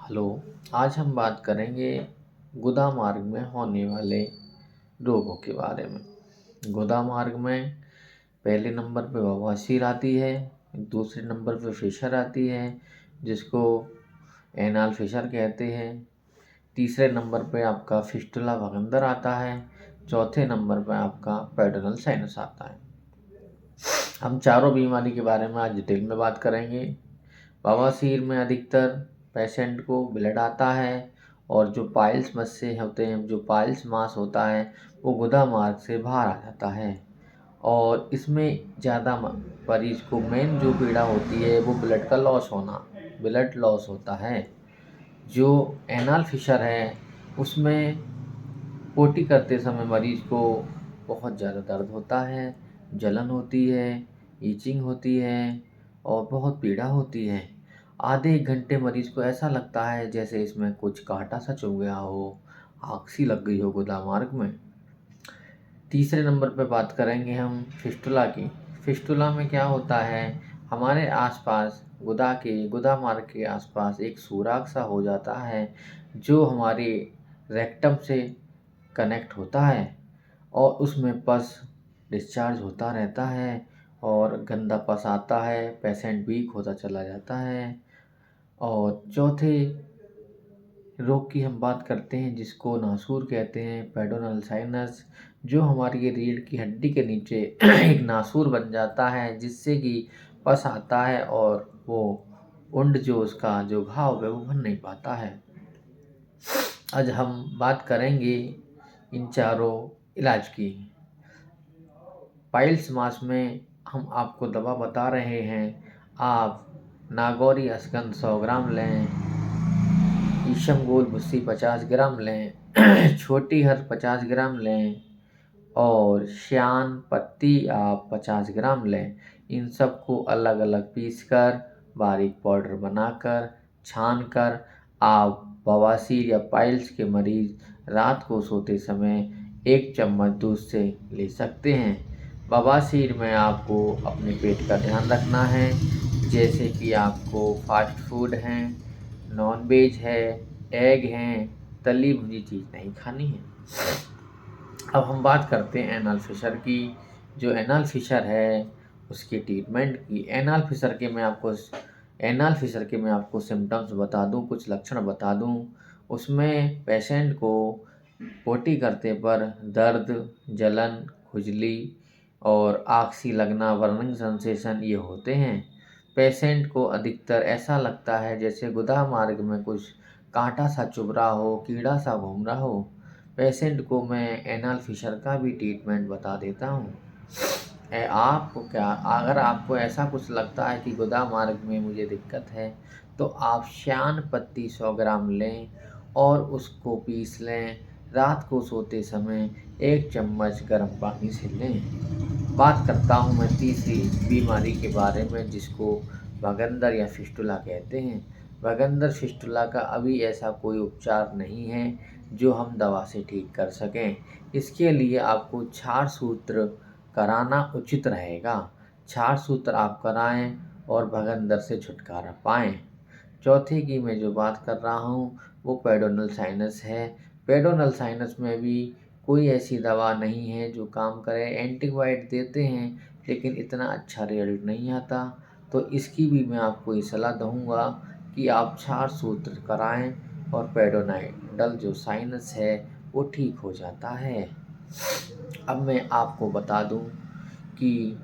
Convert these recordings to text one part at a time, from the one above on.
Hello. आज हम बात करेंगे गुदा मार्ग में होने वाले रोगों के बारे में। गुदा मार्ग में पहले नंबर पे बवासीर आती है, दूसरे नंबर पे फिशर आती है जिसको एनाल फिशर कहते हैं, तीसरे नंबर पे आपका फिस्टुला वगंदर आता है, चौथे नंबर पे आपका पेडोनल साइनस आता है। हम चारों बीमारी के बारे में आज डिटेल में बात करेंगे। बवासीर में अधिकतर पेशेंट को ब्लड आता है और जो पाइल्स मस्से होते हैं, जो पाइल्स मास होता है वो गुदा मार्ग से बाहर आ जाता है और इसमें ज़्यादा मरीज को मेन जो पीड़ा होती है वो ब्लड का लॉस होना, ब्लड लॉस होता है। जो एनाल फिशर है उसमें पोटी करते समय मरीज को बहुत ज़्यादा दर्द होता है, जलन होती है, ईचिंग होती है और बहुत पीड़ा होती है। आधे 1 घंटे मरीज को ऐसा लगता है जैसे इसमें कुछ काँटा सा चुभ गया हो, आग सी लग गई हो गुदा मार्ग में। तीसरे नंबर पे बात करेंगे हम फिस्टुला की। फिस्टुला में क्या होता है, हमारे आसपास गुदा मार्ग के आसपास एक सुराग सा हो जाता है जो हमारे रेक्टम से कनेक्ट होता है और उसमें पस डिस्चार्ज होता रहता है और गंदा पस आता है, पेशेंट वीक होता चला जाता है। और चौथे रोग की हम बात करते हैं जिसको नासूर कहते हैं, पेडोनल साइनस, जो हमारी रीढ़ की हड्डी के नीचे एक नासूर बन जाता है जिससे कि पस आता है और वो उंड जो उसका जो घाव है वो भर नहीं पाता है। आज हम बात करेंगे इन चारों इलाज की। पाइल्स मास में हम आपको दवा बता रहे हैं, आप नागौरी अस्गंध 100 ग्राम लें, ईशम गोल भुस्सी 50 ग्राम लें, छोटी हर 50 ग्राम लें और श्यान पत्ती आप 50 ग्राम लें। इन सबको अलग अलग पीस कर बारीक पाउडर बनाकर छान कर आप बवासीर या पाइल्स के मरीज रात को सोते समय 1 चम्मच दूध से ले सकते हैं। बवासीर में आपको अपने पेट का ध्यान रखना है, जैसे कि आपको फास्ट फूड हैं, नॉन वेज है, एग हैं, तली भुनी चीज़ नहीं खानी है। अब हम बात करते हैं एनाल फिशर की। जो एनाल फिशर है उसकी ट्रीटमेंट की। एनाल फिशर के मैं आपको सिम्टम्स बता दूं, कुछ लक्षण बता दूं। उसमें पेशेंट को पोटी करते पर दर्द, जलन, खुजली और आग सी लगना, बर्निंग सेंसेशन ये होते हैं। पेशेंट को अधिकतर ऐसा लगता है जैसे गुदा मार्ग में कुछ कांटा सा चुभ रहा हो, कीड़ा सा घूम रहा हो। पेशेंट को मैं एनाल फिशर का भी ट्रीटमेंट बता देता हूँ। अगर आपको ऐसा कुछ लगता है कि गुदा मार्ग में मुझे दिक्कत है तो आप श्यान पत्ती 100 ग्राम लें और उसको पीस लें। रात को सोते समय 1 चम्मच गर्म पानी से लें। बात करता हूँ मैं तीसरी बीमारी के बारे में जिसको वगंदर या फिस्टुला कहते हैं। वगंदर फिस्टुला का अभी ऐसा कोई उपचार नहीं है जो हम दवा से ठीक कर सकें। इसके लिए आपको क्षार सूत्र कराना उचित रहेगा। क्षार सूत्र आप कराएं और भगंदर से छुटकारा पाएं। चौथे की मैं जो बात कर रहा हूँ वो पेडोनल साइनस है। पेडोनल साइनस में भी कोई ऐसी दवा नहीं है जो काम करे। एंटीबायोटिक देते हैं लेकिन इतना अच्छा रिजल्ट नहीं आता, तो इसकी भी मैं आपको ये सलाह दूँगा कि आप क्षार सूत्र कराएं और पेडोनाइडल जो साइनस है वो ठीक हो जाता है। अब मैं आपको बता दूं कि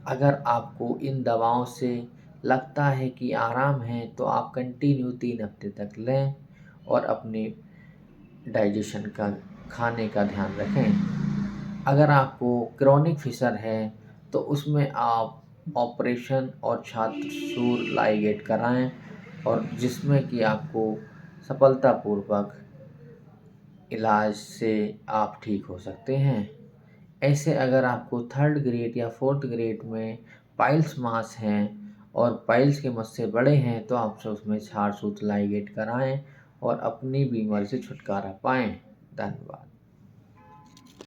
अगर आपको इन दवाओं से लगता है कि आराम है तो आप कंटिन्यू 3 हफ्ते तक लें और अपने डाइजेशन का, खाने का ध्यान रखें। अगर आपको क्रोनिक फिशर है तो उसमें आप ऑपरेशन और छात्र लाइगेट कराएं और जिसमें कि आपको सफलतापूर्वक इलाज से आप ठीक हो सकते हैं। ऐसे अगर आपको 3rd ग्रेड या 4th ग्रेड में पाइल्स मास हैं और पाइल्स के मस्से बड़े हैं तो आप उसमें क्षार सूत्र लाइगेट कराएं और अपनी बीमारी से छुटकारा पाएं। धन्यवाद।